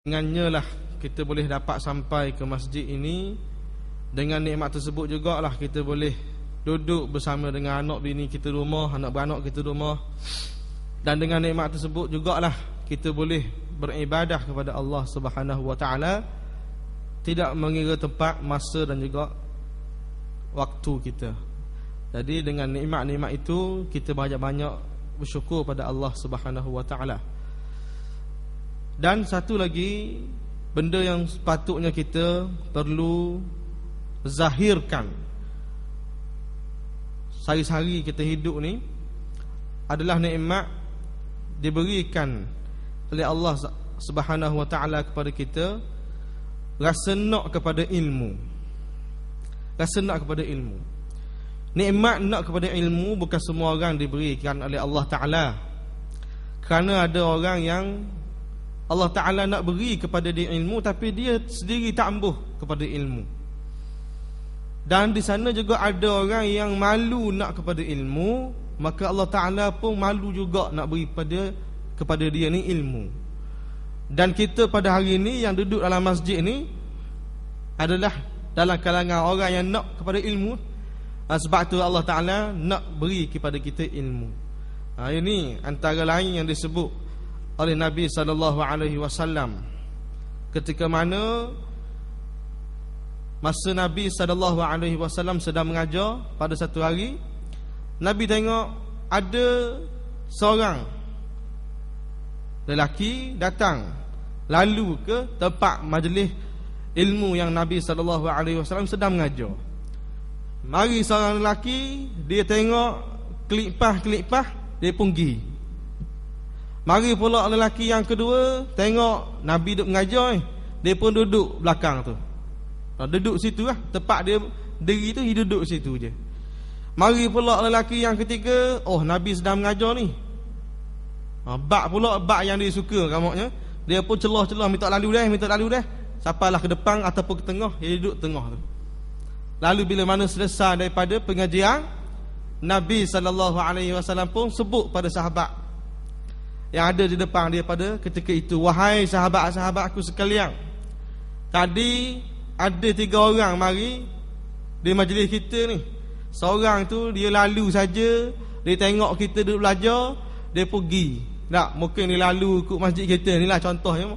Dengannya lah kita boleh dapat sampai ke masjid ini. Dengan nikmat tersebut jugalah kita boleh duduk bersama dengan anak bini kita rumah, anak beranak kita rumah. Dan dengan nikmat tersebut jugalah kita boleh beribadah kepada Allah Subhanahu wa taala, tidak mengira tempat, masa dan juga waktu kita. Jadi dengan nikmat-nikmat itu kita banyak-banyak bersyukur pada Allah Subhanahu wa taala. Dan satu lagi benda yang sepatutnya kita perlu zahirkan sehari-hari kita hidup ni adalah nikmat diberikan oleh Allah Subhanahu wa taala kepada kita, rasa nak kepada ilmu. Rasa nak kepada ilmu. Nikmat nak kepada ilmu bukan semua orang diberikan oleh Allah taala. Kerana ada orang yang Allah Ta'ala nak beri kepada dia ilmu, tapi dia sendiri tak ambuh kepada ilmu. Dan di sana juga ada orang yang malu nak kepada ilmu, maka Allah Ta'ala pun malu juga nak beri kepada dia ni ilmu. Dan kita pada hari ini yang duduk dalam masjid ni adalah dalam kalangan orang yang nak kepada ilmu. Sebab tu Allah Ta'ala nak beri kepada kita ilmu. Ini antara lain yang disebut oleh Nabi SAW ketika mana masa Nabi SAW sedang mengajar pada satu hari, Nabi tengok ada seorang lelaki datang lalu ke tempat majlis ilmu yang Nabi SAW sedang mengajar. Mari seorang lelaki, dia tengok kelipah-kelipah, dia pun pergi. Mari pula lelaki yang kedua, tengok Nabi duduk mengajar, dia pun duduk belakang tu. Duduk situ lah, tempat dia diri tu, dia duduk situ je. Mari pula lelaki yang ketiga, oh Nabi sedang mengajar ni. Bak pula, bak yang dia suka kamaknya, dia pun celah-celah minta lalu dah. Sampailah ke depan ataupun ke tengah, dia duduk tengah tu. Lalu bila mana selesai daripada pengajian, Nabi SAW pun sebut pada sahabat yang ada di depan dia pada ketika itu, wahai sahabat-sahabat aku sekalian, tadi ada 3 orang mari di majlis kita ni. Seorang tu dia lalu saja, dia tengok kita duduk belajar, dia pergi. Tak, mungkin dia lalu ikut masjid kita ni lah contohnya.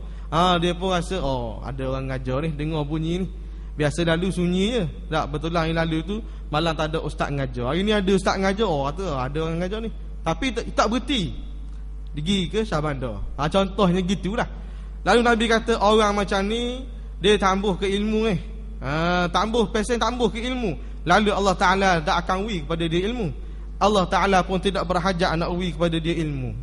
Dia pun rasa, oh ada orang ngajar ni, dengar bunyi ni. Biasa lalu sunyi je. Tak, betul lah yang lalu tu malam tak ada ustaz ngajar. Hari ni ada ustaz ngajar, oh kata ada orang ngajar ni. Tapi tak berhenti, pergi ke Syahbandar. Contohnya gitulah. Lalu Nabi kata orang macam ni dia tambah ke ilmu ni. Tambah ke ilmu. Lalu Allah Ta'ala tak akan beri kepada dia ilmu. Allah Ta'ala pun tidak berhajat nak beri kepada dia ilmu.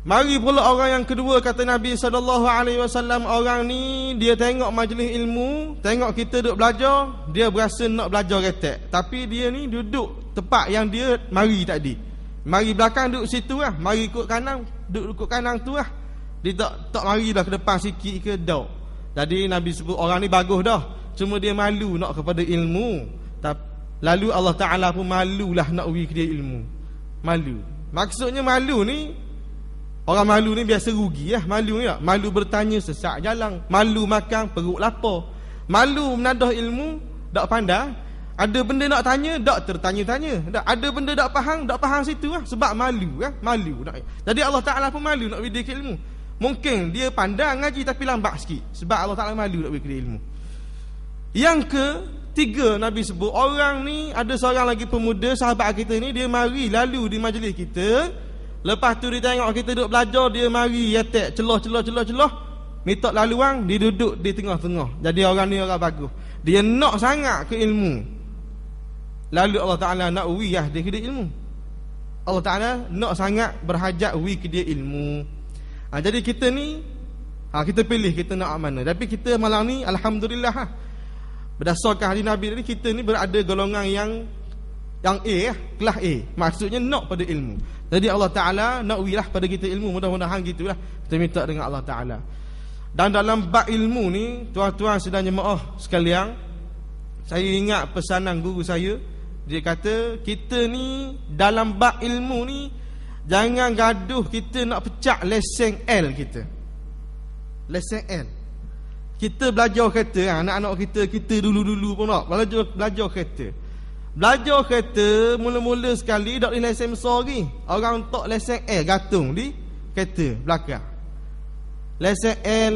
Mari pula orang yang kedua, kata Nabi SAW, orang ni dia tengok majlis ilmu, tengok kita duduk belajar, dia berasa nak belajar retek. Tapi dia ni duduk tempat yang dia mari tadi. Mari belakang duduk situ lah, mari ikut kanan duduk ikut kanan tu lah. Dia tak marilah ke depan sikit ke dak. Jadi Nabi sebut orang ni bagus dah, cuma dia malu nak kepada ilmu. Lalu Allah Ta'ala pun malulah nak beri ke dia ilmu. Malu. Maksudnya malu ni, orang malu ni biasa rugi lah. Malu ni tak? Malu bertanya sesak jalan, malu makan perut lapar, malu menadah ilmu tak pandai. Ada benda nak tanya, tak tertanya-tanya. Ada benda tak faham situ lah. Sebab malu kan? Malu. Jadi Allah Ta'ala pun malu nak beri dia ilmu. Mungkin dia pandai ngaji tapi lambat sikit, sebab Allah Ta'ala malu nak beri dia ilmu. Yang ketiga Nabi sebut, orang ni ada seorang lagi pemuda, sahabat kita ni, dia mari lalu di majlis kita. Lepas tu dia tengok kita duduk belajar, dia mari yatek, celah, minta laluan, dia duduk di tengah-tengah. Jadi orang ni orang bagus, dia nak sangat ke ilmu. Lalu Allah Ta'ala nak beri lah dia ke dia ilmu. Allah Ta'ala nak sangat berhajat beri ke dia ilmu. Jadi kita ni, kita pilih kita nak mana. Tapi kita malam ni Alhamdulillah berdasarkan hadis Nabi tadi, kita ni berada golongan yang A, kelas A. Maksudnya nak pada ilmu. Jadi Allah Ta'ala nak beri lah pada kita ilmu. Mudah-mudahan gitulah kita minta dengan Allah Ta'ala. Dan dalam bab ilmu ni, tuan-tuan sedang jemaah sekalian, saya ingat pesanan guru saya. Dia kata kita ni dalam bab ilmu ni jangan gaduh kita nak pecah lesen L kita. Lesen L. Kita belajar kereta, anak-anak kita dulu-dulu pun tak belajar kereta. Belajar kereta mula-mula sekali tak boleh lesen besar lagi. Orang untuk lesen L gantung di kereta belakang. Lesen L,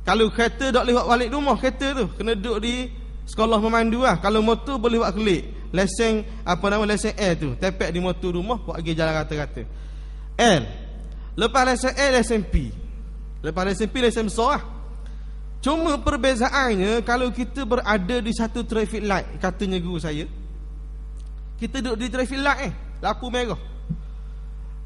kalau kereta tak boleh buat balik rumah kereta tu, kena duduk di sekolah memandu lah. Kalau motor boleh buat kelik. Lesen lesen L tu, tepek di motor rumah, buat pergi jalan rata-rata. L. Lepas lesen L, lesen P. Lepas lesen P, lesen besar lah. Cuma perbezaannya, kalau kita berada di satu traffic light, katanya guru saya, kita duduk di traffic light lampu merah.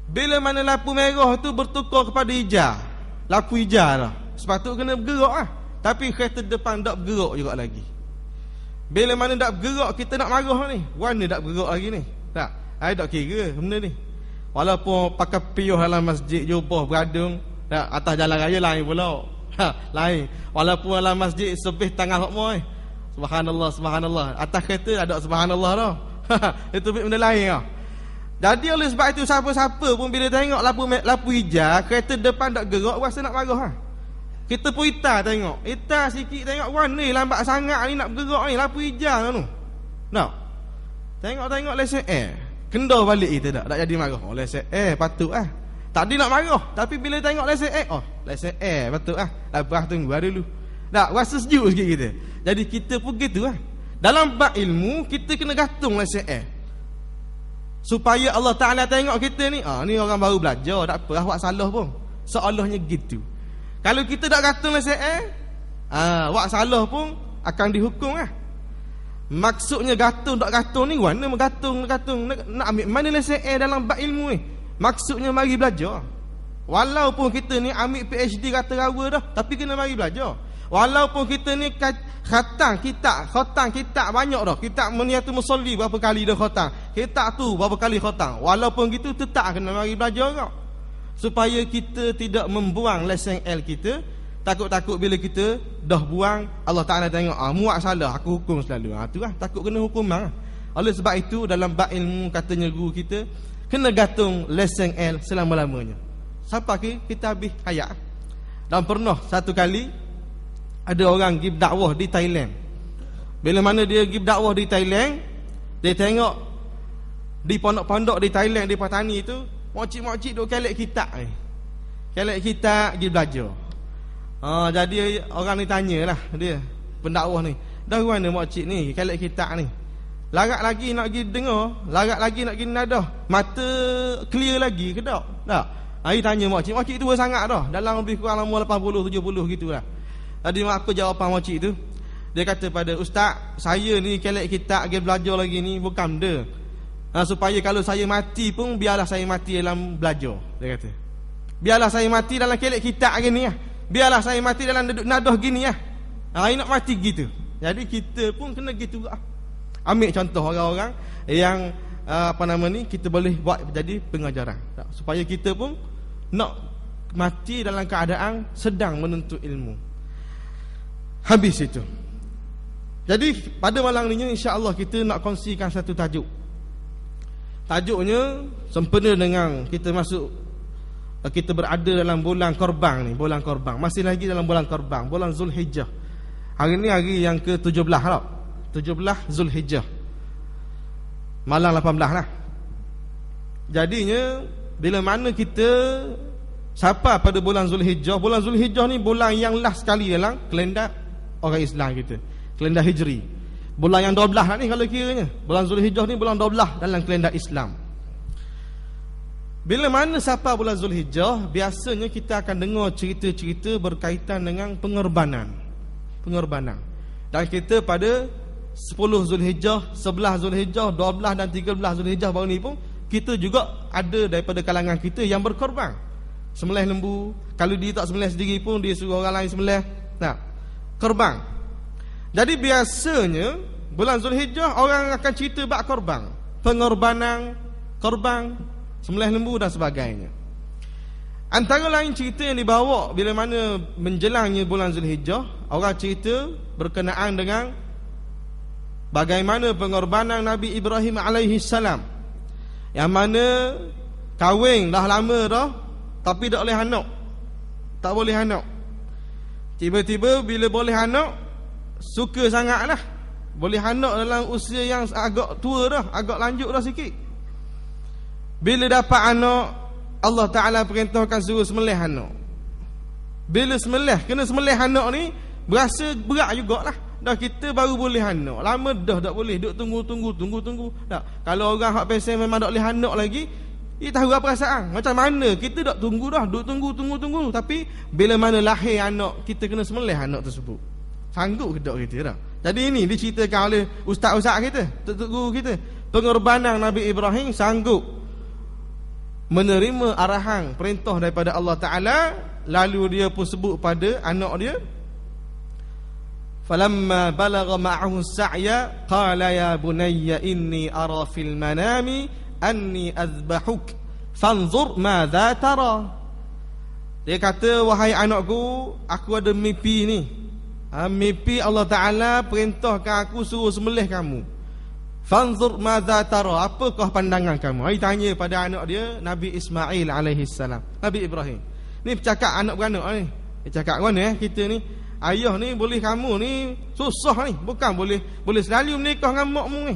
Bila mana lampu merah tu bertukar kepada hijau, lampu hijau lah, sepatutnya kena bergerak lah. Tapi kereta depan tak bergerak juga lagi. Bila mana tak bergerak, kita nak marah ni, warna tak bergerak lagi ni. Tak, saya tak kira benda ni. Walaupun pakai piyuh dalam masjid, jubah, beradung, tak, atas jalan raya lain pula. Lain. Walaupun dalam masjid sebih tangan hokmo subhanallah, subhanallah. Atas kereta ada subhanallah dah. Itu benda lain lah. Jadi oleh sebab itu, siapa-siapa pun bila tengok lampu hijau, kereta depan tak gerak, rasa nak marah lah. Kita pun ita tengok, ita sikit tengok, warna ni lambat sangat ni nak bergerak ni, lampu hijau tu. Nak tengok lesen kendor balik kita tak jadi marah. Oh, lesen patut lah. Tadi nak marah, tapi bila tengok lesen lesen patut lah. Lepas tunggu dulu. Tak, rasa sejuk sikit kita. Jadi kita pun gitu lah. Dalam bab ilmu, kita kena gantung lesen supaya Allah Ta'ala tengok kita ni, ni orang baru belajar, tak apa, awak salah pun. Seolahnya gitu. Kalau kita tak gantung lesen awak salah pun akan dihukum lah. Maksudnya gantung tak gantung ni, mana menggantung nak ambil mana lesen dalam bab ilmu ni? Maksudnya mari belajar. Walaupun kita ni ambil PhD kata rawa dah, tapi kena mari belajar. Walaupun kita ni khatam kitab banyak dah. Kitab Meniatul Musalli berapa kali dah khatam. Kitab tu berapa kali khatam. Walaupun gitu tetap kena mari belajar kau. Supaya kita tidak membuang lesen L kita. Takut-takut bila kita dah buang, Allah Ta'ala tengok, muak salah, aku hukum selalu. Tu lah, takut kena hukuman. Oleh sebab itu dalam bab ilmu, katanya guru kita, kena gantung lesen L selama-lamanya. Sampai kita habis hayat. Dan pernah satu kali ada orang pergi dakwah di Thailand. Bila mana dia pergi dakwah di Thailand, dia tengok di pondok-pondok di Thailand, di Patani tu, mokcik-mokcik duk kelek kitab ni. Kelek kitab pergi belajar. Jadi orang ni tanyalah dia, pendakwah ni, dah mana mokcik ni kelek kitab ni? Larat lagi nak pergi dengar, larat lagi nak pergi nadah, mata clear lagi ke tak? Tak. Hari tanya mokcik tua sangat dah, dalam lebih kurang 80 70 gitulah. Tadi apa jawapan mokcik tu? Dia kata pada ustaz, saya ni kelek kitab pergi belajar lagi ni bukan benda. Supaya kalau saya mati pun biarlah saya mati dalam belajar. Dia kata, biarlah saya mati dalam kelek kitab gini lah. Biarlah saya mati dalam duduk nadah gini lah. Hari nak mati gitu. Jadi kita pun kena gitu lah. Ambil contoh orang-orang yang kita boleh buat jadi pengajaran, supaya kita pun nak mati dalam keadaan sedang menuntut ilmu. Habis itu. Jadi pada malam ni insya-Allah kita nak kongsikan satu tajuk. Tajuknya sempena dengan kita berada dalam bulan Korban ni, bulan Korban. Masih lagi dalam bulan Korban, bulan Zulhijjah. Hari ni hari yang ke-17 lah. 17 Zulhijjah. Malam 18 lah. Jadinya bila mana kita sampai pada bulan Zulhijjah. Bulan Zulhijjah ni bulan yang last sekali dalam kalender orang Islam kita, kalender Hijri. Bulan yang 12 lah ni kalau kiranya. Bulan Zulhijjah ni bulan 12 dalam kalender Islam. Bila mana sampai bulan Zulhijjah, biasanya kita akan dengar cerita-cerita berkaitan dengan pengorbanan. Dan kita pada 10 Zulhijjah, 11 Zulhijjah, 12 dan 13 Zulhijjah baru ni pun kita juga ada daripada kalangan kita yang berkorban. Sembelih lembu, kalau dia tak sembelih sendiri pun dia suruh orang lain sembelih. Korban. Jadi biasanya bulan Zulhijjah orang akan cerita bab korban, pengorbanan, korban, sembelih lembu dan sebagainya. Antara lain cerita yang dibawa bila mana menjelangnya bulan Zulhijjah, orang cerita berkenaan dengan bagaimana pengorbanan Nabi Ibrahim alaihi salam, yang mana kahwin dah lama dah tapi tak boleh anak. tak boleh anak. Tiba-tiba bila boleh anak, suka sangatlah. Boleh anak dalam usia yang agak tua dah, agak lanjut dah sikit. Bila dapat anak, Allah Ta'ala perintahkan suruh sembelih anak. Bila sembelih, kena sembelih anak ni, berasa berat jugalah. Dah kita baru boleh anak, lama dah tak boleh, duk tunggu. Tak. Kalau orang hak pesen memang tak boleh anak lagi, dia tahu apa perasaan. Macam mana kita dak tunggu dah, duk tunggu. Tapi bila mana lahir anak, kita kena sembelih anak tersebut. Sanggup ke tak kita dah. Jadi ini diceritakan oleh ustaz-ustaz kita, tok guru kita. Pengorbanan Nabi Ibrahim sanggup menerima arahan perintah daripada Allah Ta'ala. Lalu dia pun sebut pada anak dia, falamma balagha ma'ahu as-sa'ya qala ya bunayya inni ara fil manami anni azbahuk fanzur madza tara. Dia kata, wahai anakku, aku ada mimpi ni. Mimpi Allah Ta'ala perintahkan aku suruh sembelih kamu. Fanzur madza tara, apakah pandangan kamu? Dia tanya pada anak dia, Nabi Ismail alaihi salam, Nabi Ibrahim. Ni bercakap anak beranak ni. Dia cakap mana kita ni, ayah ni boleh kamu ni susah ni, bukan boleh selalu menikah dengan makmu ni.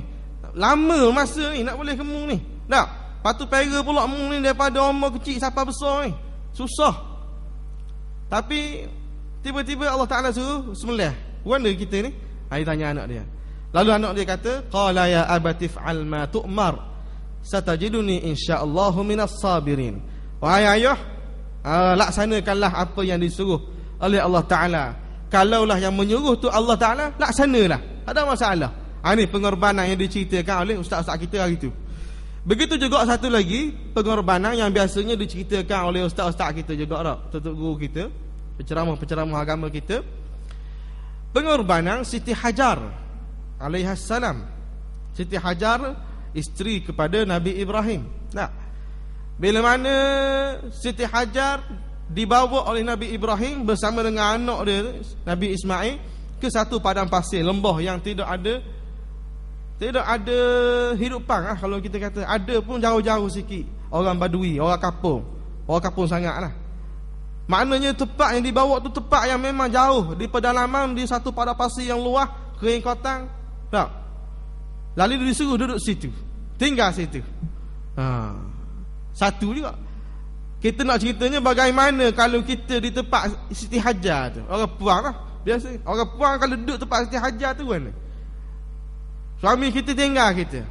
Lama masa ni nak boleh kamu ni. Tak. Patu pera pula mu ni daripada umur kecil sampai besar ni. Susah. Tapi tiba-tiba Allah Ta'ala suruh sembelih. Mana kita ni? Dia tanya anak dia. Lalu anak dia kata, qala ya abati fa'al ma tu'mar satajiduni insyaallah minas sabirin. Wahai ayah, laksanakanlah apa yang disuruh oleh Allah Ta'ala. Kalaulah yang menyuruh tu Allah Ta'ala, laksanalah, tak ada masalah. Ini pengorbanan yang diceritakan oleh ustaz-ustaz kita hari tu. Begitu juga satu lagi pengorbanan yang biasanya diceritakan oleh ustaz-ustaz kita juga, tutup guru kita, penceramah-penceramah agama kita. Pengorbanan Siti Hajar alaihassalam. Siti Hajar isteri kepada Nabi Ibrahim. Nah, bila mana Siti Hajar dibawa oleh Nabi Ibrahim bersama dengan anak dia Nabi Ismail ke satu padang pasir, lembah yang tidak ada hidupan lah, kalau kita kata. Ada pun jauh-jauh sikit, orang Badui, orang kampung sangatlah. Maknanya tempat yang dibawa tu tempat yang memang jauh di pedalaman, di satu padang pasir yang luas, kering kotang. Tak. Lalu dia disuruh duduk situ, tinggal situ. Satu juga. Kita nak ceritanya bagaimana kalau kita di tempat Siti Hajar tu. Orang puang lah biasa. Orang puang kalau duduk tempat Siti Hajar tu mana? Suami kita tinggal kita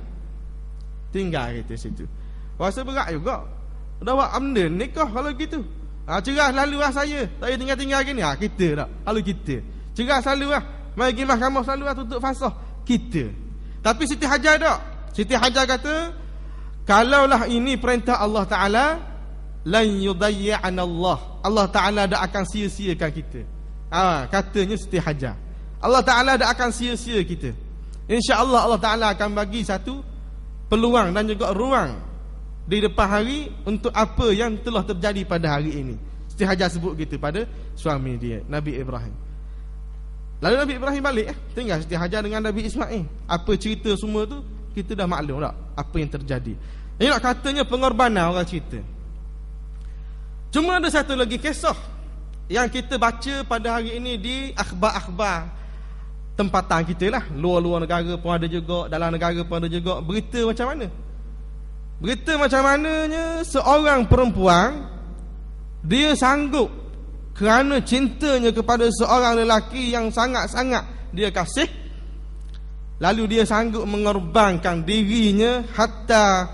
situ. Rasa berat juga. Dah buat amden nikah kalau gitu. Cerah selalu lah saya tinggal gini. Kita tak. Kalau kita cerah selalu lah. Mari pergi mahkamah selalu lah, tutup fasah. Kita. Tapi Siti Hajar tak. Siti Hajar kata, kalaulah ini perintah Allah Ta'ala, lan yudayyi'an Allah Ta'ala tak akan sia-siakan kita. Katanya Siti Hajar, Allah Ta'ala tak akan sia-sia kita. InsyaAllah Allah Ta'ala akan bagi satu peluang dan juga ruang di depan hari untuk apa yang telah terjadi pada hari ini. Siti Hajar sebut gitu pada suami dia, Nabi Ibrahim. Lalu Nabi Ibrahim balik, tinggal Siti Hajar dengan Nabi Ismail. Apa cerita semua tu kita dah maklum tak apa yang terjadi. Ini nak katanya pengorbanan orang cerita. Cuma ada satu lagi kisah yang kita baca pada hari ini di akhbar-akhbar tempatan kita lah. Luar-luar negara pun ada juga, dalam negara pun ada juga. Berita macam mana? Berita macam mananya seorang perempuan, dia sanggup kerana cintanya kepada seorang lelaki yang sangat-sangat dia kasih, lalu dia sanggup mengorbankan dirinya hatta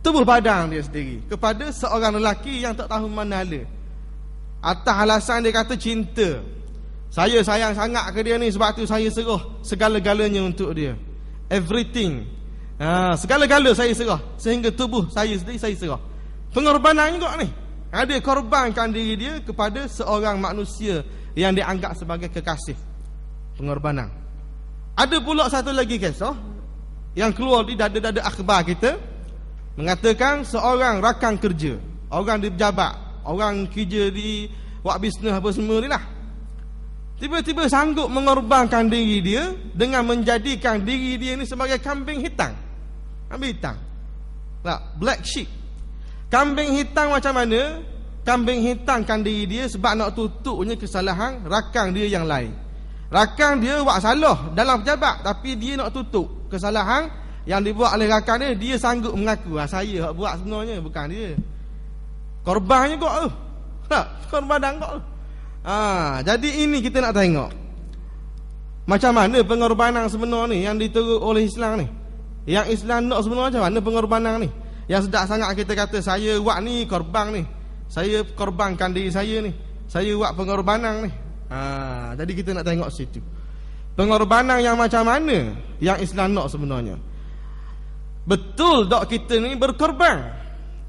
tubuh badan dia sendiri kepada seorang lelaki yang tak tahu mana hala. Atas alasan dia kata cinta. Saya sayang sangat ke dia ni, sebab tu saya serah segala-galanya untuk dia. Everything. Segala-gala saya serah, sehingga tubuh saya sendiri saya serah. Pengorbanan juga ni. Dia korbankan diri dia kepada seorang manusia yang dianggap sebagai kekasih. Pengorbanan. Ada pula satu lagi kisah yang keluar di dada-dada akhbar kita, mengatakan seorang rakan kerja, orang di pejabat, orang kerja di buat bisnes apa semua ni lah, tiba-tiba sanggup mengorbankan diri dia dengan menjadikan diri dia ni sebagai kambing hitam. Kambing hitam, black sheep. Kambing hitam macam mana? kambing hitamkan diri dia sebab nak tutupnya kesalahan rakan dia yang lain. Rakan dia buat salah dalam pejabat, tapi dia nak tutup kesalahan yang dibuat oleh rakan dia sanggup mengaku, saya hak buat sebenarnya, bukan dia. Korbannya kok tu. Korban dan kok tu. Jadi ini kita nak tengok macam mana pengorbanan sebenar ni yang diturut oleh Islam ni. Yang Islam nak sebenar macam mana pengorbanan ni. Yang sedap sangat kita kata saya buat ni korban ni, saya korbankan diri saya ni, saya buat pengorbanan ni. Jadi kita nak tengok situ pengorbanan yang macam mana yang Islam nak sebenarnya. Betul tak kita ni berkorban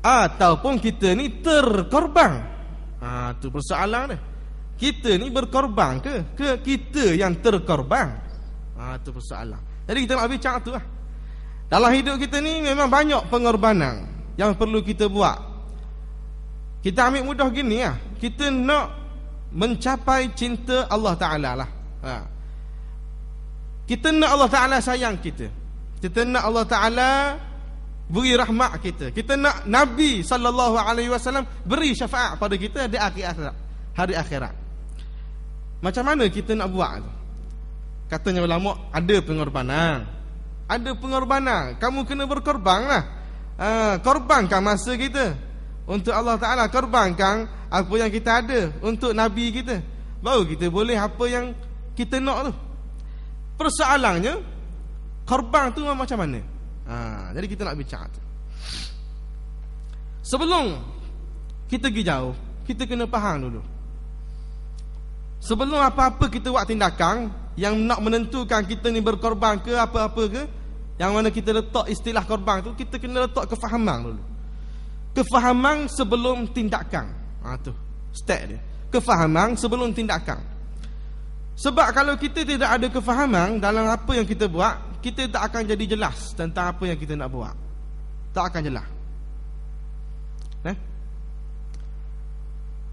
ataupun kita ni terkorban? Tu persoalan dia. Kita ni berkorban ke kita yang terkorban? Tu persoalan. Jadi kita nak bincang tu lah. Dalam hidup kita ni memang banyak pengorbanan yang perlu kita buat. Kita ambil mudah gini lah, kita nak mencapai cinta Allah Ta'ala lah. Kita nak Allah Ta'ala sayang kita. Kita nak Allah Ta'ala beri rahmat kita. Kita nak Nabi SAW beri syafaat pada kita di akhir hari akhirat. Macam mana kita nak buat tu? Katanya ulama, ada pengorbanan. Ada pengorbanan. Kamu kena berkorban lah. Korbankan masa kita untuk Allah Ta'ala, korbankan apa yang kita ada untuk Nabi kita, baru kita boleh apa yang kita nak tu. Persoalannya korban tu macam mana? Jadi kita nak bincang tu. Sebelum kita pergi jauh, kita kena faham dulu. Sebelum apa-apa kita buat tindakan yang nak menentukan kita ni berkorban ke apa-apa ke, yang mana kita letak istilah korban tu, kita kena letak kefahaman dulu. Kefahaman sebelum tindakan. Tu step dia. Kefahaman sebelum tindakan. Sebab kalau kita tidak ada kefahaman dalam apa yang kita buat, kita tak akan jadi jelas tentang apa yang kita nak buat. Tak akan jelas.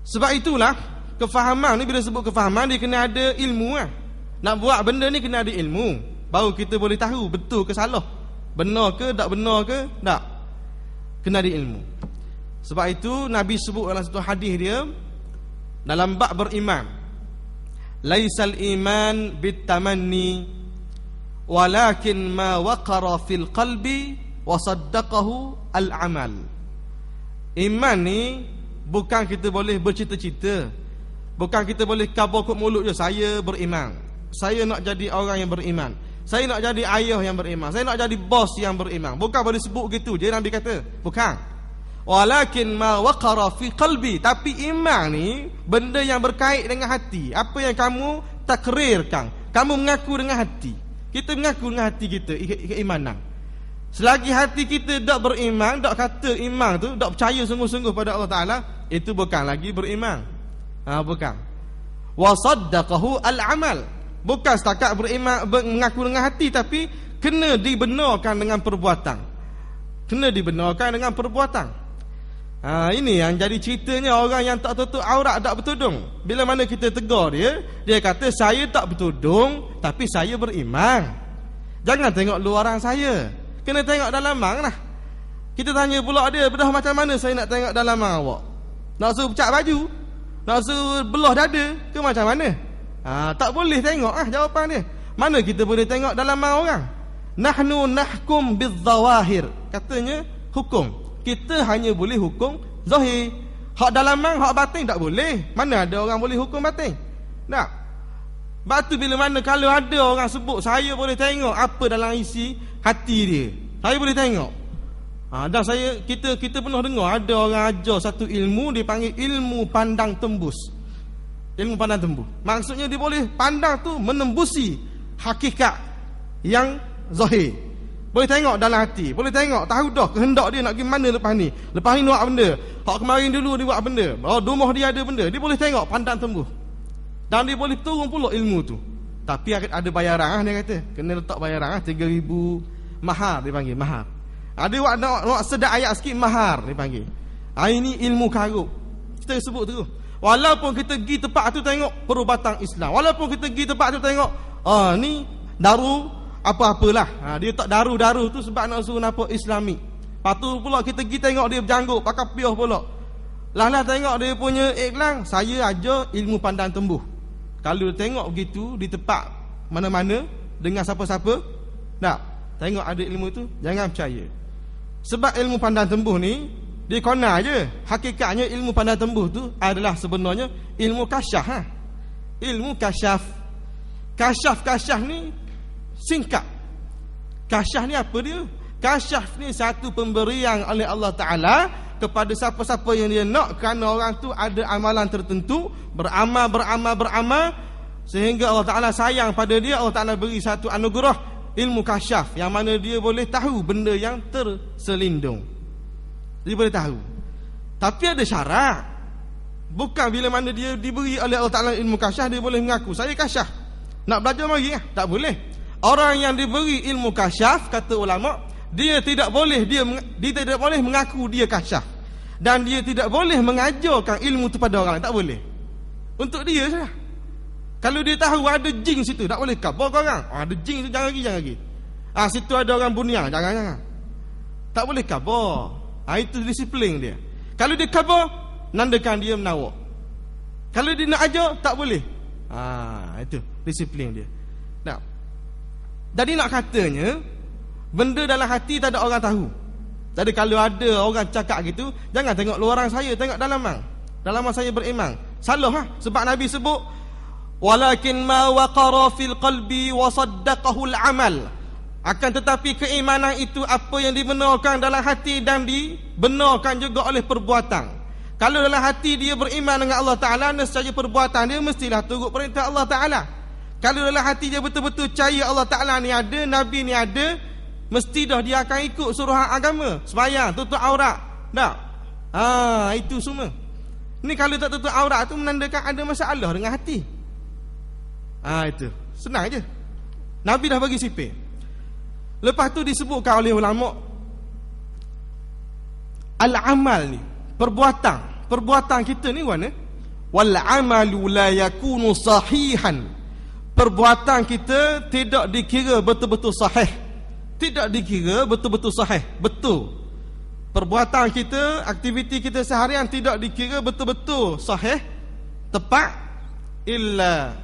Sebab itulah kefahaman ni, bila sebut kefahaman, dia kena ada ilmu lah. Nak buat benda ni kena ada ilmu, baru kita boleh tahu betul ke salah, benar ke tak benar ke tak. Kena ada ilmu. Sebab itu Nabi sebut dalam satu hadis dia dalam bab beriman, laisal iman bitamanni walakin ma waqara fil qalbi wa saddaqahu al amal. Iman ni bukan kita boleh bercita-cita, bukan kita boleh kabur kat mulut je, saya beriman, saya nak jadi orang yang beriman, saya nak jadi ayah yang beriman, saya nak jadi bos yang beriman. Bukan boleh sebut gitu je Nabi kata. Bukan. Walakin ma waqara fi qalbi. Tapi iman ni benda yang berkait dengan hati. Apa yang kamu takrirkan, kamu mengaku dengan hati. Kita mengaku dengan hati kita keimanan. Selagi hati kita tak beriman, tak kata iman tu, tak percaya sungguh-sungguh pada Allah Ta'ala, itu bukan lagi beriman. Bukan. Wa saddaqahu al-amal. Bukan setakat beriman, mengaku dengan hati, tapi kena dibenarkan dengan perbuatan. Kena dibenarkan dengan perbuatan. Ini yang jadi ceritanya orang yang tak tutup aurat, tak bertudung. Bila mana kita tegur dia, dia kata saya tak bertudung tapi saya beriman. Jangan tengok luaran saya, kena tengok dalaman lah. Kita tanya pula dia, bedah macam mana saya nak tengok dalaman awak? Nak suruh pecat baju? Nak suruh belah dada ke macam mana? Tak boleh tengok jawapan dia. Mana kita boleh tengok dalaman orang? Nahnu nahkum bizzawahir. Katanya hukum, kita hanya boleh hukum zahir. Hak dalaman, hak batin tak boleh. Mana ada orang boleh hukum batin? Tak. Batu bila mana kalau ada orang sebut saya boleh tengok apa dalam isi hati dia, saya boleh tengok. Dan kita pernah dengar ada orang ajar satu ilmu, dia panggil ilmu pandang tembus. Ilmu pandang tembus, maksudnya dia boleh pandang tu menembusi hakikat yang zahir. Boleh tengok dalam hati, boleh tengok, tahu dah kehendak dia nak pergi mana lepas ni. Lepas ni buat benda, hak kemarin dulu dia buat benda, rumah dia ada benda, dia boleh tengok, pandang tembus. Dan dia boleh turun pula ilmu tu. Tapi ada bayaran dia kata, kena letak bayaran 3,000 mahar, dia panggil mahar. Ada nak sedap ayat sikit, mahar dia panggil. Ini ilmu karut. Kita sebut tu. Walaupun kita pergi tempat tu tengok perubatan Islam, walaupun kita pergi tempat tu tengok ni daru apa-apalah, dia tak daru-daru tu sebab nak suruh nampak Islami. Lepas tu pula kita pergi tengok dia berjanggut, pakai piah pula. Lah tengok dia punya iklan, saya ajar ilmu pandang tembuh. Kalau tengok begitu di tempat mana-mana dengan siapa-siapa, tak tengok ada ilmu itu, jangan percaya. Sebab ilmu pandang tembuh ni dia konar je. Hakikatnya ilmu pandang tembuh tu adalah sebenarnya ilmu kasyaf. Ilmu kasyaf. Kasyaf ni singkat. Kasyaf ni apa dia? Kasyaf ni satu pemberian oleh Allah Ta'ala kepada siapa-siapa yang dia nak, kerana orang tu ada amalan tertentu, beramal sehingga Allah Ta'ala sayang pada dia. Allah Ta'ala beri satu anugerah ilmu kasyaf, yang mana dia boleh tahu benda yang terselindung. Dia boleh tahu. Tapi ada syarat. Bukan bila mana dia diberi oleh Allah Ta'ala ilmu kasyaf dia boleh mengaku saya kasyaf. Nak belajar mari tak boleh. Orang yang diberi ilmu kasyaf, kata ulama, dia tidak boleh mengaku dia kasyaf, dan dia tidak boleh mengajarkan ilmu itu pada orang lain, tak boleh. Untuk dia saja. Kalau dia tahu ada jin situ, tak boleh khabar ke orang. Ada jin situ, jangan pergi. Situ ada orang bunia, jangan. Tak boleh khabar. Itu disiplin dia. Kalau dia khabar, nandakan dia menawak. Kalau dia nak ajar, tak boleh. Itu disiplin dia. Nah, jadi nak katanya, benda dalam hati tak ada orang tahu. Jadi kalau ada orang cakap gitu, jangan tengok luaran saya, tengok dalaman. Dalaman saya beriman. Salah sebab Nabi sebut, walakin ma waqara fil qalbi wa saddaqahu al-amal. Akan tetapi keimanan itu apa yang dibenarkan dalam hati dan dibenarkan juga oleh perbuatan. Kalau dalam hati dia beriman dengan Allah Ta'ala, nescaya perbuatan dia mestilah turut perintah Allah Ta'ala. Kalau dalam hati dia betul-betul percaya Allah Ta'ala ni ada, Nabi ni ada, mesti dah dia akan ikut suruhan agama. Sembahyang, tutup aurat. Tak? Itu semua. Ni kalau tak tutup aurat tu menandakan ada masalah dengan hati. Itu. Senang je. Nabi dah bagi sipir. Lepas tu disebutkan oleh ulama, al-amal ni, perbuatan kita ni mana? Wal amalu la yakunu sahihan. Perbuatan kita tidak dikira betul-betul sahih. Tidak dikira betul-betul sahih. Betul. Perbuatan kita, aktiviti kita seharian tidak dikira betul-betul sahih, tepat, illa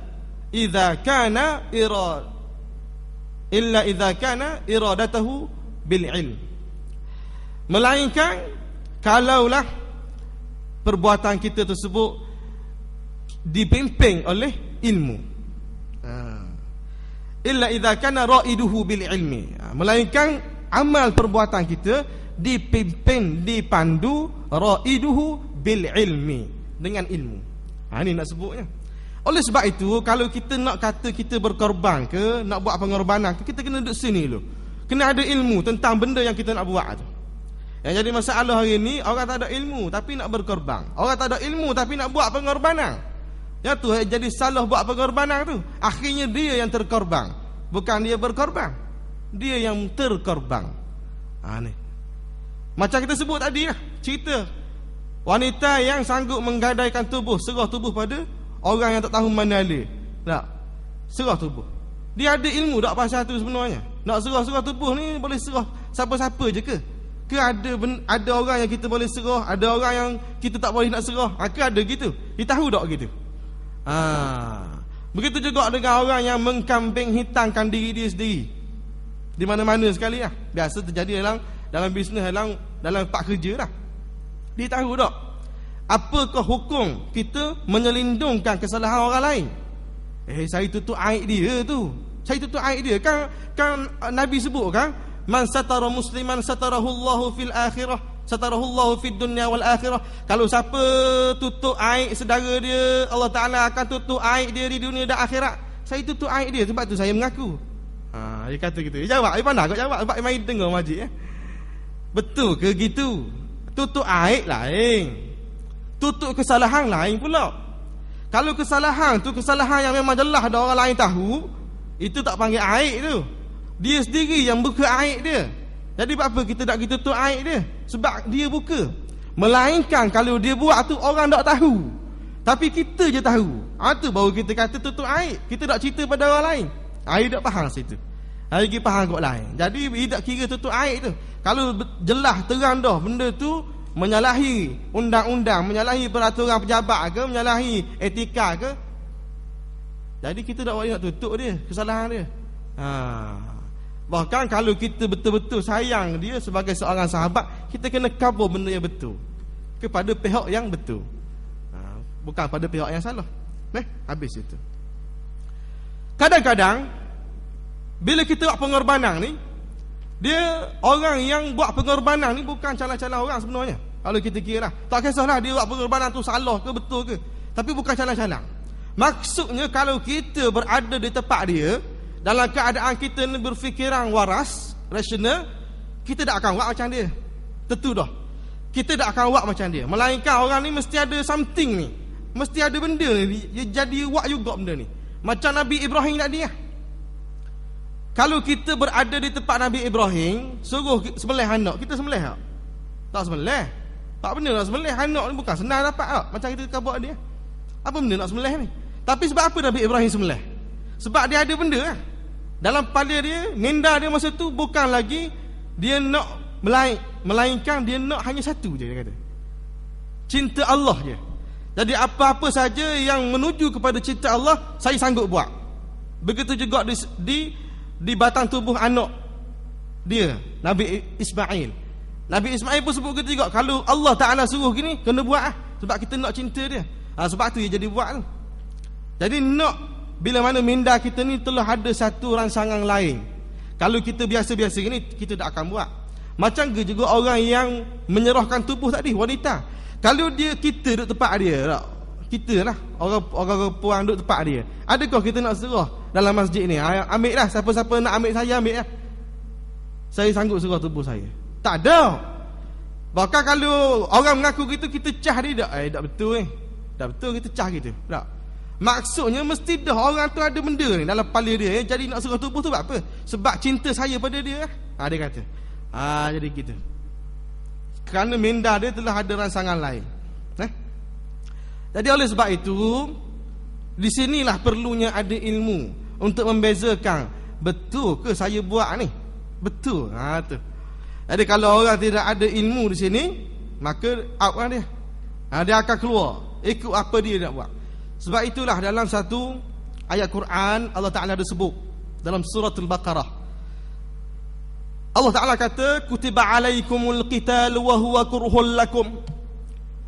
idza kana iradatahu bil ilm. Melainkan kalaulah perbuatan kita tersebut dipimpin oleh ilmu. Illa idza kana raiduhu bil ilmi. Melainkan amal perbuatan kita dipimpin, dipandu raiduhu bil ilmi, dengan ilmu. Ini nak sebutnya. Oleh sebab itu, kalau kita nak kata kita berkorban ke, nak buat pengorbanan, kita kena duduk sini dulu. Kena ada ilmu tentang benda yang kita nak buat tu. Yang jadi masalah hari ni, orang tak ada ilmu tapi nak berkorban. Orang tak ada ilmu tapi nak buat pengorbanan. Yang tu jadi salah buat pengorbanan tu. Akhirnya dia yang terkorban, bukan dia berkorban. Dia yang terkorban. Ni. Macam kita sebut tadi lah, cerita wanita yang sanggup menggadaikan tubuh, serah tubuh pada orang yang tak tahu mana dia. Tak. Serah tubuh. Dia ada ilmu tak pasal tu sebenarnya. Nak serah-serah tubuh ni boleh serah siapa-siapa je ke? Ke ada orang yang kita boleh serah, ada orang yang kita tak boleh nak serah? Ke ada gitu? Dia tahu tak gitu? Begitu juga dengan orang yang mengkambing hitamkan diri dia sendiri. Di mana-mana sekali lah. Biasa terjadi dalam bisnes, dalam tempat kerja lah. Dia tahu tak? Apakah hukum kita menyelindungkan kesalahan orang lain? Saya tutup aib dia tu. Saya tutup aib dia. Kan Nabi sebut kan, man satara musliman satarahu Allahu fil akhirah, satarahu Allahu fid dunya wal akhirah. Kalau siapa tutup aib saudara dia, Allah Taala akan tutup aib dia di dunia dan akhirat. Saya tutup aib dia, sebab tu saya mengaku. Dia kata gitu. Dia jawab, dia pandai kau jawab sebab main dengar majlis. Betul ke gitu? Tutup aib lain, tutup kesalahan lain pula. Kalau kesalahan tu kesalahan yang memang jelas ada orang lain tahu, itu tak panggil aib tu. Dia sendiri yang buka aib dia. Jadi apa kita tak kita tutup aib dia? Sebab dia buka. Melainkan kalau dia buat tu orang tak tahu, tapi kita je tahu. Tu baru kita kata tutup aib. Kita tak cerita pada orang lain. Dia tak faham situ. Hari pergi faham kot lain. Jadi dia tak kira tutup aib tu. Kalau jelas terang dah benda tu menyalahi undang-undang, menyalahi peraturan pejabat ke, menyalahi etika ke, jadi kita nak tutup dia kesalahan dia. Bahkan kalau kita betul-betul sayang dia sebagai seorang sahabat, kita kena cover benda yang betul kepada pihak yang betul, bukan pada pihak yang salah. Habis itu. Kadang-kadang bila kita buat pengorbanan ni, dia orang yang buat pengorbanan ni bukan calon-calon orang sebenarnya. Kalau kita kira lah, tak kisahlah dia buat pengorbanan tu salah ke betul ke, tapi bukan calon-calon. Maksudnya kalau kita berada di tempat dia, dalam keadaan kita ni berfikiran waras, rasional, kita tak akan buat macam dia. Tentu dah, kita tak akan buat macam dia. Melainkan orang ni mesti ada something ni, mesti ada benda ni, dia jadi buat juga benda ni. Macam Nabi Ibrahim tadi lah. Kalau kita berada di tempat Nabi Ibrahim, suruh sembelih anak, kita sembelih tak? Tak sembelih. Tak benda nak sembelih anak ni, bukan senang dapat tak? Macam kita buat dia. Apa benda nak sembelih ni? Tapi sebab apa Nabi Ibrahim sembelih? Sebab dia ada benda lah. Dalam kepala dia, minda dia masa tu bukan lagi dia nak melainkan dia nak hanya satu je, dia kata. Cinta Allah je. Jadi apa-apa saja yang menuju kepada cinta Allah, saya sanggup buat. Begitu juga di batang tubuh anak dia, Nabi Ismail. Nabi Ismail pun sebut gitu juga, kalau Allah Ta'ala suruh gini, kena buat lah. Sebab kita nak cinta dia. Sebab tu dia jadi buat tu. Jadi nak, bila mana minda kita ni telah ada satu rangsangan lain. Kalau kita biasa-biasa gini, kita tak akan buat. Macam juga orang yang menyerahkan tubuh tadi, wanita. Kalau kita duduk tempat dia tak? Kita lah, orang puan duduk tempat dia, adakah kita nak serah dalam masjid ni? Ambil lah, siapa-siapa nak ambil saya, ambil lah. Saya sanggup serah tubuh saya. Tak ada. Bahkan kalau orang mengaku gitu, kita cah dia, tak betul tak betul, kita cah gitu tak? Maksudnya mesti dah orang tu ada benda ni dalam kepala dia, jadi nak serah tubuh tu buat apa? Sebab cinta saya pada dia. Dia kata jadi gitu. Kerana minda dia telah ada rangsangan lain. Jadi oleh sebab itu, di sinilah perlunya ada ilmu untuk membezakan betul ke saya buat ni, betul. Tu. Jadi kalau orang tidak ada ilmu di sini, maka out lah dia. Dia akan keluar ikut apa dia nak buat. Sebab itulah dalam satu ayat Quran Allah Ta'ala ada sebut dalam surah Al-Baqarah. Allah Ta'ala kata, kutiba alaikumul qital wa huwa kurhul lakum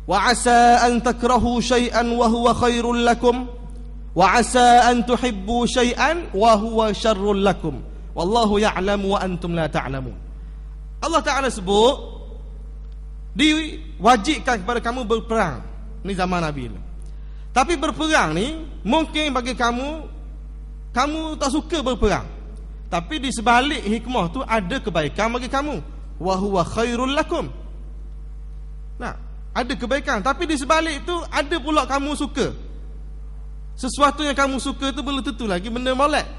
wa asa an takrahu syai'an wa huwa khairul lakum wa asa an tuhibbu syai'an wa huwa syarrul lakum wallahu ya'lamu wa antum la ta'lamun. Allah Ta'ala sebut diwajibkan kepada kamu berperang. Ni zaman Nabi. Tapi berperang ni mungkin bagi kamu tak suka berperang. Tapi di sebalik hikmah tu ada kebaikan bagi kamu. Wa huwa khairul lakum. Ada kebaikan, tapi di sebalik itu ada pula kamu suka. Sesuatu yang kamu suka tu belum tentu lagi benda molek.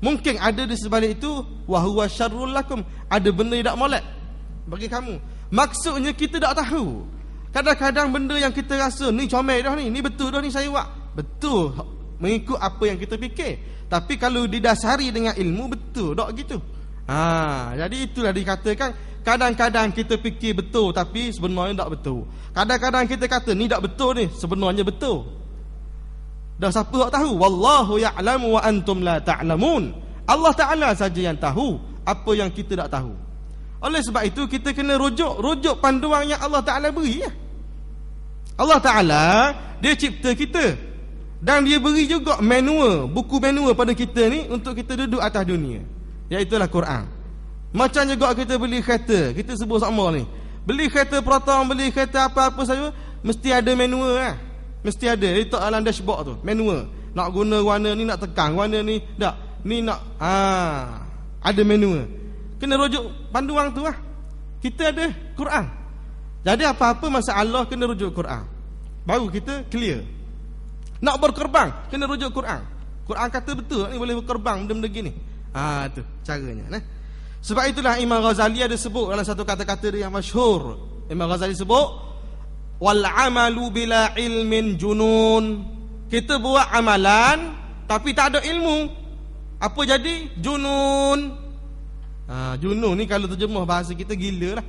Mungkin ada di sebalik itu wa huwa syarrul lakum, ada benda yang tak molek bagi kamu. Maksudnya kita tak tahu. Kadang-kadang benda yang kita rasa ni comel dah ni betul dah ni saya buat. Betul mengikut apa yang kita fikir. Tapi kalau didasari dengan ilmu, betul tak gitu. Jadi itulah dikatakan, kadang-kadang kita fikir betul tapi sebenarnya tak betul. Kadang-kadang kita kata ni tak betul ni, sebenarnya betul. Dah siapa tak tahu? Wallahu ya'lamu wa antum la ta'lamun. Allah Ta'ala saja yang tahu apa yang kita tak tahu. Oleh sebab itu kita kena rujuk panduan yang Allah Ta'ala beri. Allah Ta'ala dia cipta kita, dan dia beri juga manual, buku manual pada kita ni untuk kita duduk atas dunia, iaitulah Quran. Macam juga kita beli kereta, kita sebut sama ni, beli kereta Proton, beli kereta apa-apa saja, mesti ada manual lah. Mesti ada, letak dalam dashboard tu, manual. Nak guna warna ni, nak tekan warna ni, tak, ni nak ada manual. Kena rujuk panduan tu lah. Kita ada Quran. Jadi apa-apa masalah kena rujuk Quran, baru kita clear. Nak berkorban kena rujuk Quran. Quran kata betul ni boleh berkorban benda-benda gini. Tu caranya. Sebab itulah Imam Ghazali ada sebut dalam satu kata-kata dia yang masyhur. Imam Ghazali sebut, wal amalu bila ilmin junun. Kita buat amalan tapi tak ada ilmu, apa jadi? Junun. Junun ni kalau terjemah bahasa kita gila lah.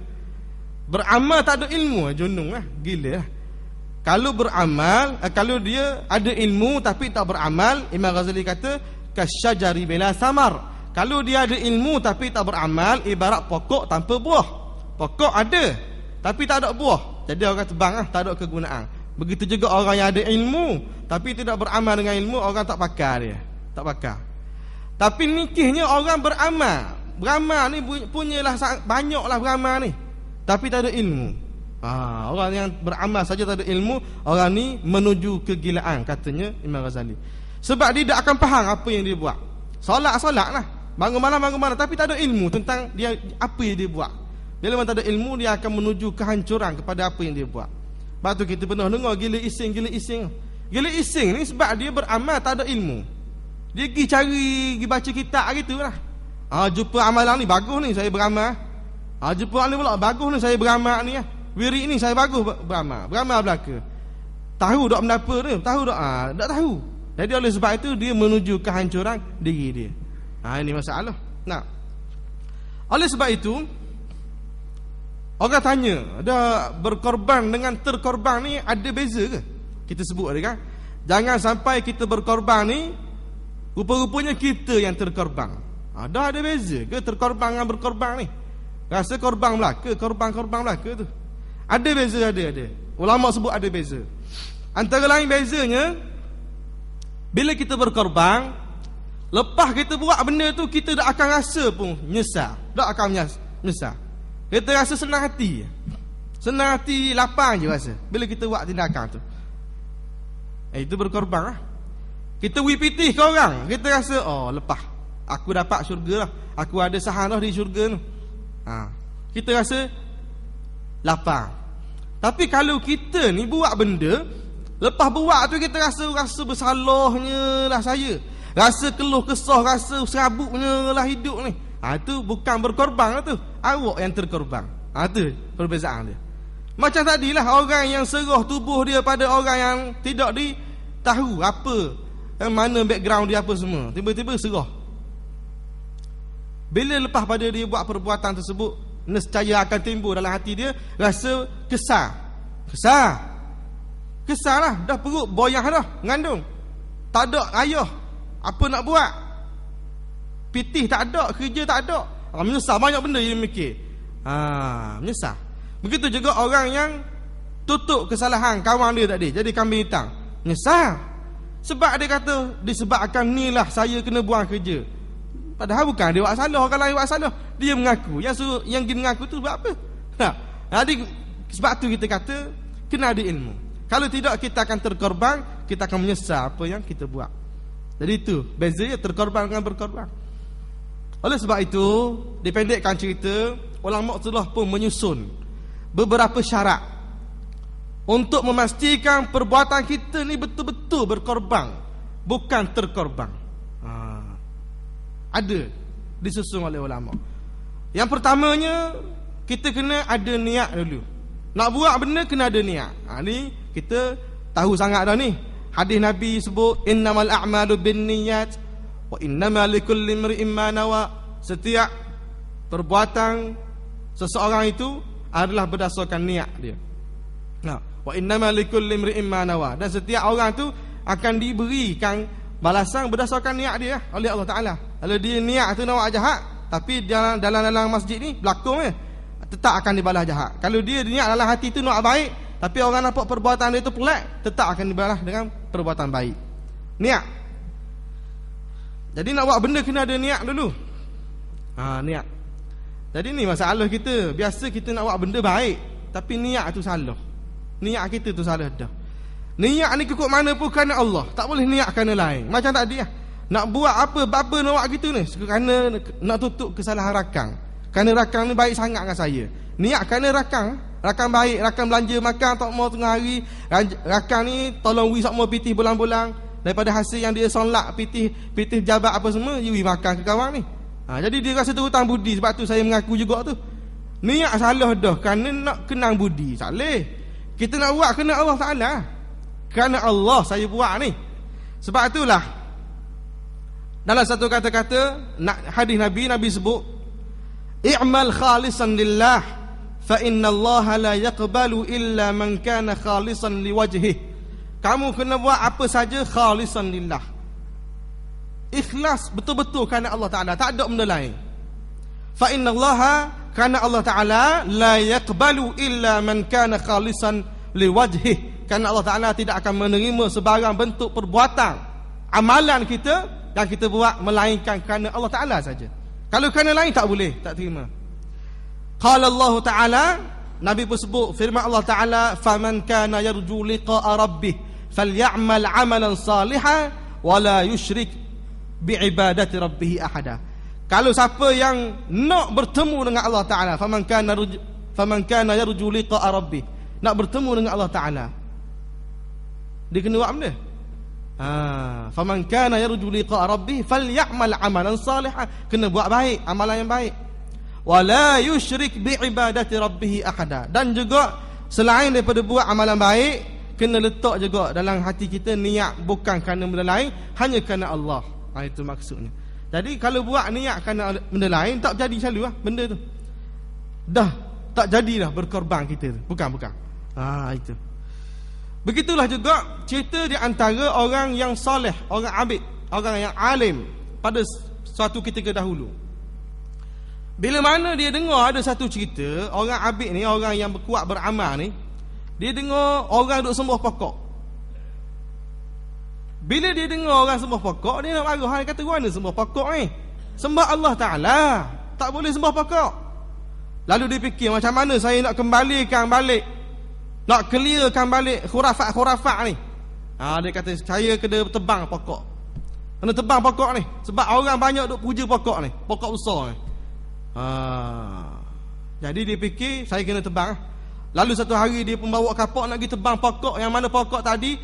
Beramal tak ada ilmu, junung lah, gila lah. Kalau beramal, kalau dia ada ilmu tapi tak beramal, Imam Ghazali kata kasyajari bila samar. Kalau dia ada ilmu tapi tak beramal, ibarat pokok tanpa buah. Pokok ada tapi tak ada buah, jadi orang tebang lah, tak ada kegunaan. Begitu juga orang yang ada ilmu tapi tidak beramal dengan ilmu, orang tak pakar dia, tak pakar. Tapi nikihnya orang beramal. Beramal ni punyalah banyaklah beramal ni, tapi tak ada ilmu. Orang yang beramal saja tak ada ilmu, orang ni menuju kegilaan, katanya Imam Ghazali. Sebab dia tak akan faham apa yang dia buat. Solat lah, bangun malam, tapi tak ada ilmu tentang dia apa yang dia buat. Bila tak ada ilmu, dia akan menuju kehancuran kepada apa yang dia buat. Sebab tu kita pernah dengar gila ising. Gila ising ni sebab dia beramal tak ada ilmu. Dia pergi cari, pergi baca kitab gitu lah. Jumpa amalan ni bagus ni, saya beramal. Jumpa ni pula bagus ni, saya beramal ni lah. Wirid ni saya bagus beramal belaka. Tahu tak benda apa dia? Tahu tak? Tak tahu. Jadi oleh sebab itu dia menuju kehancuran diri dia. Ini masalah. Nah, oleh sebab itu orang tanya, ada berkorban dengan terkorban ni ada beza ke? Kita sebut ada kan? Jangan sampai kita berkorban ni rupa-rupanya kita yang terkorban. Ada beza ke terkorban dengan berkorban ni? Rasa korban belaka, korban belaka tu. Ada beza, ada. Ulama sebut ada beza. Antara lain bezanya, bila kita berkorban, lepas kita buat benda tu, kita tak akan rasa pun nyesal. Tak akan nyesal. Kita rasa senang hati. Senang hati, lapang je rasa bila kita buat tindakan tu. Itu berkorban lah. Kita wipitih ke orang, kita rasa, lepas aku dapat syurga lah, aku ada sahanah di syurga tu. Kita rasa lapang. Tapi kalau kita ni buat benda, lepas buat tu kita rasa bersalahnya lah saya, rasa keluh kesah, rasa serabutnya lah hidup ni. Itu bukan berkorban lah tu, awak yang terkorban. Itu perbezaan dia. Macam tadilah orang yang serah tubuh dia pada orang yang tidak ditahu apa, mana background dia apa semua, tiba-tiba serah. Bila lepas pada dia buat perbuatan tersebut, nescaya akan timbul dalam hati dia rasa kesal lah. Dah perut boyah dah, ngandung, tak ada ayah, apa nak buat, pitih tak ada, kerja tak ada, menyesal. Banyak benda dia mikir, menyesal. Begitu juga orang yang tutup kesalahan kawan dia tadi, jadi kambing hitam, menyesal. Sebab dia kata disebabkan ni lah saya kena buang kerja. Padahal bukan dia buat salah, orang lain buat salah, dia mengaku. Yang dia mengaku tu buat apa? Jadi sebab tu kita kata kena ada ilmu. Kalau tidak, kita akan terkorban, kita akan menyesal apa yang kita buat. Jadi itu bezanya terkorban dengan berkorban. Oleh sebab itu, dipendekkan cerita, ulama telah pun menyusun beberapa syarat untuk memastikan perbuatan kita ni betul-betul berkorban, bukan terkorban. Ada disusun oleh ulama. Yang pertamanya, kita kena ada niat dulu. Nak buat benda kena ada niat. Ni kita tahu sangat dah ni. Hadis Nabi sebut innamal a'malu binniyat wa innamal likulli imri'in ma nawa. Setiap perbuatan seseorang itu adalah berdasarkan niat dia. Wa innamal likulli imri'in ma nawa. Dan setiap orang tu akan diberikan balasan berdasarkan niat dia oleh Allah Ta'ala. Kalau dia niat tu nak buat jahat, tapi dalam masjid ni berlakon tetap akan dibalas jahat. Kalau dia niat dalam hati tu nak baik, tapi orang nampak perbuatan dia tu pelik, tetap akan dibalas dengan perbuatan baik. Niat. Jadi nak buat benda kena ada niat dulu. Niat. Jadi ni masalah kita. Biasa kita nak buat benda baik, tapi niat tu salah. Niat kita tu salah dah. Niat ni kekut mana pun kerana Allah, tak boleh niat kerana lain. Macam tadi lah, nak buat apa-apa nak buat gitu ni kerana nak tutup kesalahan rakang. Kerana rakang ni baik sangat dengan saya. Niat kerana rakang baik, rakang belanja makan tak mau tengah hari, rakang ni tolong wi sok mau pitih bulan-bulan, daripada hasil yang dia solat pitih jabat apa semua, dia wi makan ke kawan ni. Jadi dia rasa tu hutang budi. Sebab tu saya mengaku juga tu, niat salah dah kerana nak kenang budi. Saleh kita nak buat kena Allah Ta'ala, kerana Allah saya buat ni. Sebab itulah dalam satu kata-kata hadis Nabi sebut i'mal khalisan lillah fa innallaha la yaqbalu illa man kana khalisan liwajhihi. Kamu kena buat apa saja khalisan lillah. Ikhlas betul-betul kerana Allah Taala, tak ada benda lain. Fa innallaha, kerana Allah Taala la yaqbalu illa man kana khalisan liwajhihi. Kerana Allah Taala tidak akan menerima sebarang bentuk perbuatan amalan kita yang kita buat melainkan kerana Allah Taala saja. Kalau kerana lain tak boleh, tak terima. Qala Allah Taala, Nabi pun sebut firman Allah Taala, faman kana yarju liqa'a rabbih falyamal 'amalan salihan wa la yusyrik bi'ibadati rabbih ahada. Kalau siapa yang nak bertemu dengan Allah Taala, faman kana yarju liqa'a rabbih, nak bertemu dengan Allah Taala, dia kena buat benda. Faman kana yarju liqa'a rabbih falyamal 'amalan salihan, kena buat baik, amalan yang baik. Wala yusyrik bi'ibadati rabbih ahada. Dan juga selain daripada buat amalan baik, kena letak juga dalam hati kita niat bukan kerana benda lain, hanya kerana Allah. Itu maksudnya. Jadi kalau buat niat kerana benda lain, tak jadi selalu lah benda tu. Dah tak jadilah berkorban kita tu. Bukan. Itu. Begitulah juga cerita di antara orang yang soleh, orang abid, orang yang alim pada suatu ketika dahulu. Bila mana dia dengar ada satu cerita, orang abid ni, orang yang kuat beramal ni, dia dengar orang duk sembah pokok. Bila dia dengar orang sembah pokok, dia nak marah. Dia kata, mana sembah pokok ni? Sembah Allah Ta'ala, tak boleh sembah pokok. Lalu dia fikir, macam mana saya nak kembalikan balik, nak clearkan balik khurafat-khurafat ni. Dia kata, saya kena tebang pokok. Kena tebang pokok ni, sebab orang banyak duk puja pokok ni, pokok besar ni. Jadi dia fikir, saya kena tebang. Lalu satu hari dia pun bawa kapak nak pergi tebang pokok, yang mana pokok tadi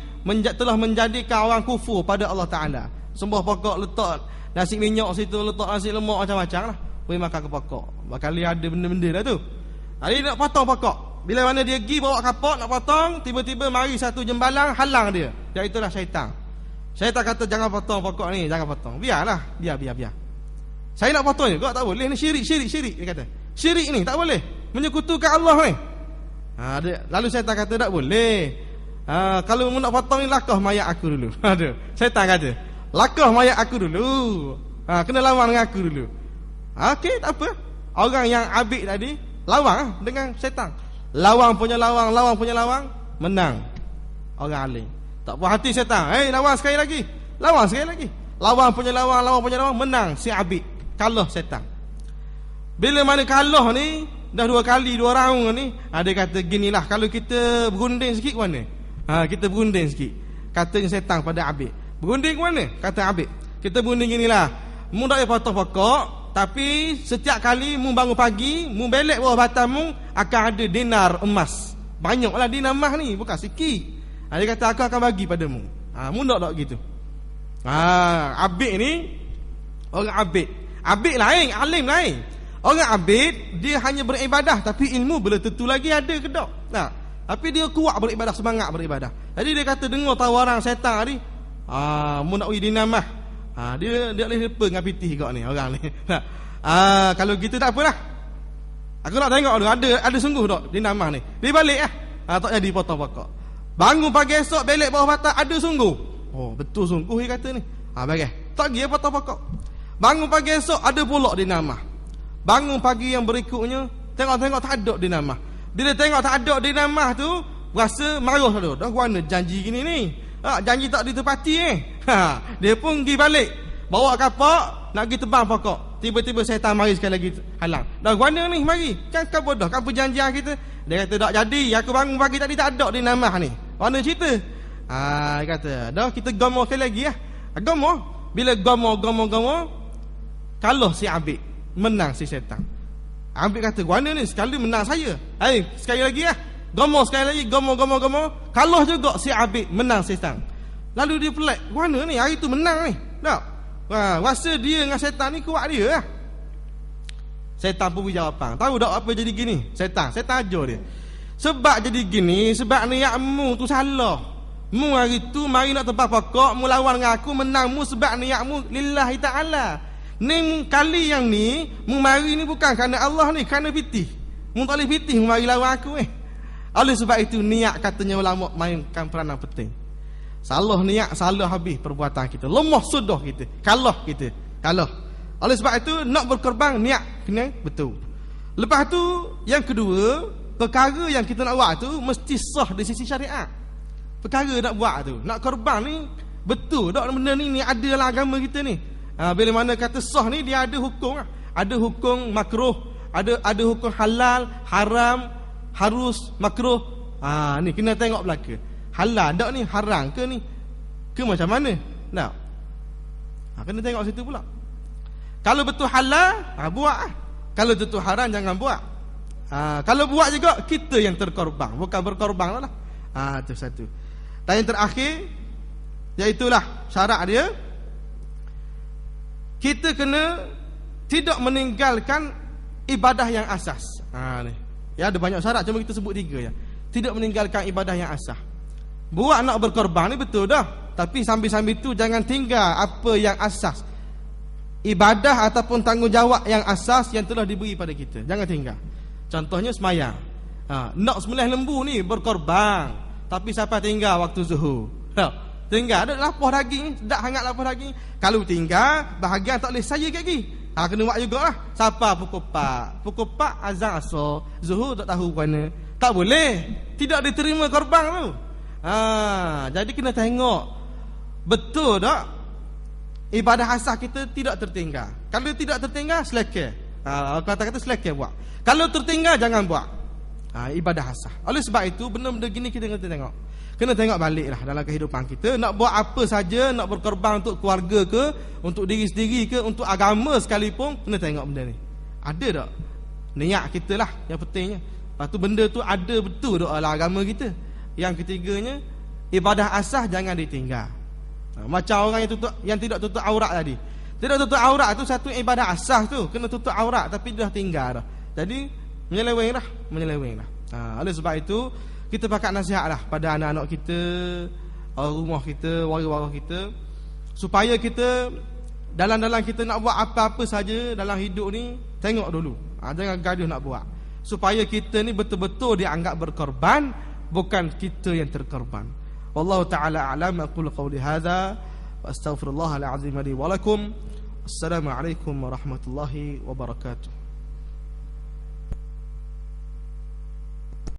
telah menjadikan orang kufur pada Allah Ta'ala. Sembah pokok, letak nasi minyak situ, letak nasi lemak macam-macam lah, boleh makan ke pokok. Bakal ada benda-benda dah tu. Jadi dia nak potong pokok. Bila mana dia pergi bawa kapak nak potong, tiba-tiba mari satu jembalang halang dia. Iaitulah syaitan. Syaitan kata, jangan potong pokok ni, jangan potong. Biarlah, biar. Saya nak potong juga, tak boleh. Ni syirik. Dia kata, syirik ni tak boleh, menyekutukan Allah ni. Lalu syaitan kata, tak boleh. Kalau mu nak potong ni, lakah mayat aku dulu. Syaitan kata, lakah mayat aku dulu. Kena lawan dengan aku dulu. Okey, tak apa. Orang yang abid tadi lawan dengan syaitan. Lawan punya lawang, menang orang alim. Tak puas hati syaitan, lawan sekali lagi. Lawan punya lawang, menang si abid. Kalah syaitan. Bila mana kalah ni, dah 2 kali 2 round ni, dia kata ginilah, kalau kita berunding sikit ke mana? Kita berunding sikit. Katanya syaitan pada abid. Berunding ke mana? Kata abid, kita berunding ginilah, mu tak payah potong pokok, tapi setiap kali mu bangun pagi, mu belek bawah batang mu, akan ada dinar emas. Banyaklah dinar emas ni, bukan sikit. Dia kata, aku akan bagi padamu. Mu tak gitu. Abid ni, orang abid lain, alim lain. Orang abid, dia hanya beribadah, tapi ilmu belum tentu lagi ada ke tak. Tapi dia kuat beribadah, semangat beribadah. Jadi dia kata, dengar tawaran syaitan ni, mu nak uji dinamah. Dia boleh lupa dengan pitih kau ni, orang ni. Kalau gitu tak apalah. Aku nak tengok dulu, ada sungguh tak dinamah ni. Dia balik lah. Tak jadi potong pokok. Bangun pagi esok, belek bawah batang, ada sungguh. Betul sungguh dia kata ni. Bagai. Tak pergi potong pokok. Bangun pagi esok, ada pula dinamah. Bangun pagi yang berikutnya, tengok tak ada dinamah. Bila tengok tak ada dinamah tu, rasa marah tu. Dah mana janji gini ni? Janji tak ditepati Dia pun pergi balik, bawa kapak nak pergi tebang pokok. Tiba-tiba syaitan mari sekali lagi halang. Dah mana ni, mari. Kan kau bodoh, kan perjanjian kita. Dia kata, tak jadi, aku bangun pagi tadi tak ada dinamah ni. Mana cerita? Dia kata, dah kita gomoh sekali lagi lah. Gomoh. Bila gomoh, kalah si abid, menang si syaitan. Abid kata, mana ni, sekali menang saya. Sekali lagi lah. Gomoh sekali lagi, gomoh. Kalah juga si abid, menang syaitan. Lalu dia pelik, mana ni, hari tu menang ni. Tak? Rasa dia dengan syaitan ni kuat dia lah. Syaitan pun beri jawapan. Tahu tak apa jadi gini? Syaitan ajar dia. Sebab jadi gini, sebab niatmu tu salah. Mu hari tu mari nak tebang pokok, mu lawan dengan aku, menang mu sebab niatmu lillahi ta'ala. Ni kali yang ni, mu mari ni bukan kerana Allah ni, kerana pitih. Mu tak boleh fitih mari lawan aku Oleh sebab itu niat katanya ulama mainkan peranan penting. Salah niat, salah habis perbuatan kita. Lemah sudah kita. Kalah kita. Kalah. Oleh sebab itu nak berkorban niat kena betul. Lepas tu yang kedua, perkara yang kita nak buat tu mesti sah di sisi syariat. Perkara nak buat tu, nak korban ni betul tak benda ni ada dalam agama kita ni. Bila mana kata sah ni dia ada hukum. Ada hukum makruh, ada hukum halal, haram, harus, makruh. Ni kena tengok belaka. Halal tak ni, haram ke ni? Ke macam mana? Nah. Kena tengok situ pula. Kalau betul halal, buat. Kalau betul haram jangan buat. Kalau buat juga kita yang terkorban, bukan berkorban lah. Itu satu. Dan yang terakhir, iaitulah syarat dia, kita kena tidak meninggalkan ibadah yang asas. Ni. Ya, ada banyak syarat, cuma kita sebut 3 ya. Tidak meninggalkan ibadah yang asas. Buat nak berkorban ni betul dah, tapi sambil-sambil tu jangan tinggal apa yang asas. Ibadah ataupun tanggungjawab yang asas yang telah diberi pada kita, jangan tinggal. Contohnya semayang. Nak sembelih lembu ni berkorban, tapi siapa tinggal waktu zuhur? Tinggal ada lapar daging, sedap hangat lapar daging. Kalau tinggal bahagian tak boleh saya lagi. Kena buat jugalah. Siapa pukul 4? Pukul 4 azan asar, zuhur tak tahu mana. Tak boleh. Tidak diterima korban tu. Jadi kena tengok betul tak ibadah asas kita tidak tertinggal. Kalau tidak tertinggal, selekeh. Kata-kata selekeh buat. Kalau tertinggal, jangan buat. Ibadah asas. Oleh sebab itu, benda-benda gini kita kena tengok. Kena tengok balik lah dalam kehidupan kita. Nak buat apa saja, nak berkorban untuk keluarga ke, untuk diri sendiri ke, untuk agama sekalipun, kena tengok benda ni. Ada tak? Niat kita lah yang pentingnya. Lepas tu benda tu ada betul tak dalam agama kita. Yang ketiganya, ibadah asas jangan ditinggal. Macam orang yang tidak tutup aurat tadi. Tidak tutup aurat tu satu ibadah asas tu, kena tutup aurat tapi dia dah tinggal dah. Jadi menyeleweng lah. Oleh sebab itu kita pakat nasihatlah pada anak-anak kita, rumah kita, warga-warga kita, supaya kita dalam kita nak buat apa-apa saja dalam hidup ni, tengok dulu. Jangan gaduh nak buat. Supaya kita ni betul-betul dianggap berkorban, bukan kita yang terkorban. Wallahu ta'ala a'lam. Aqulu qawli hadza wa astaghfirullahal azim li wa lakum. Assalamualaikum warahmatullahi wabarakatuh.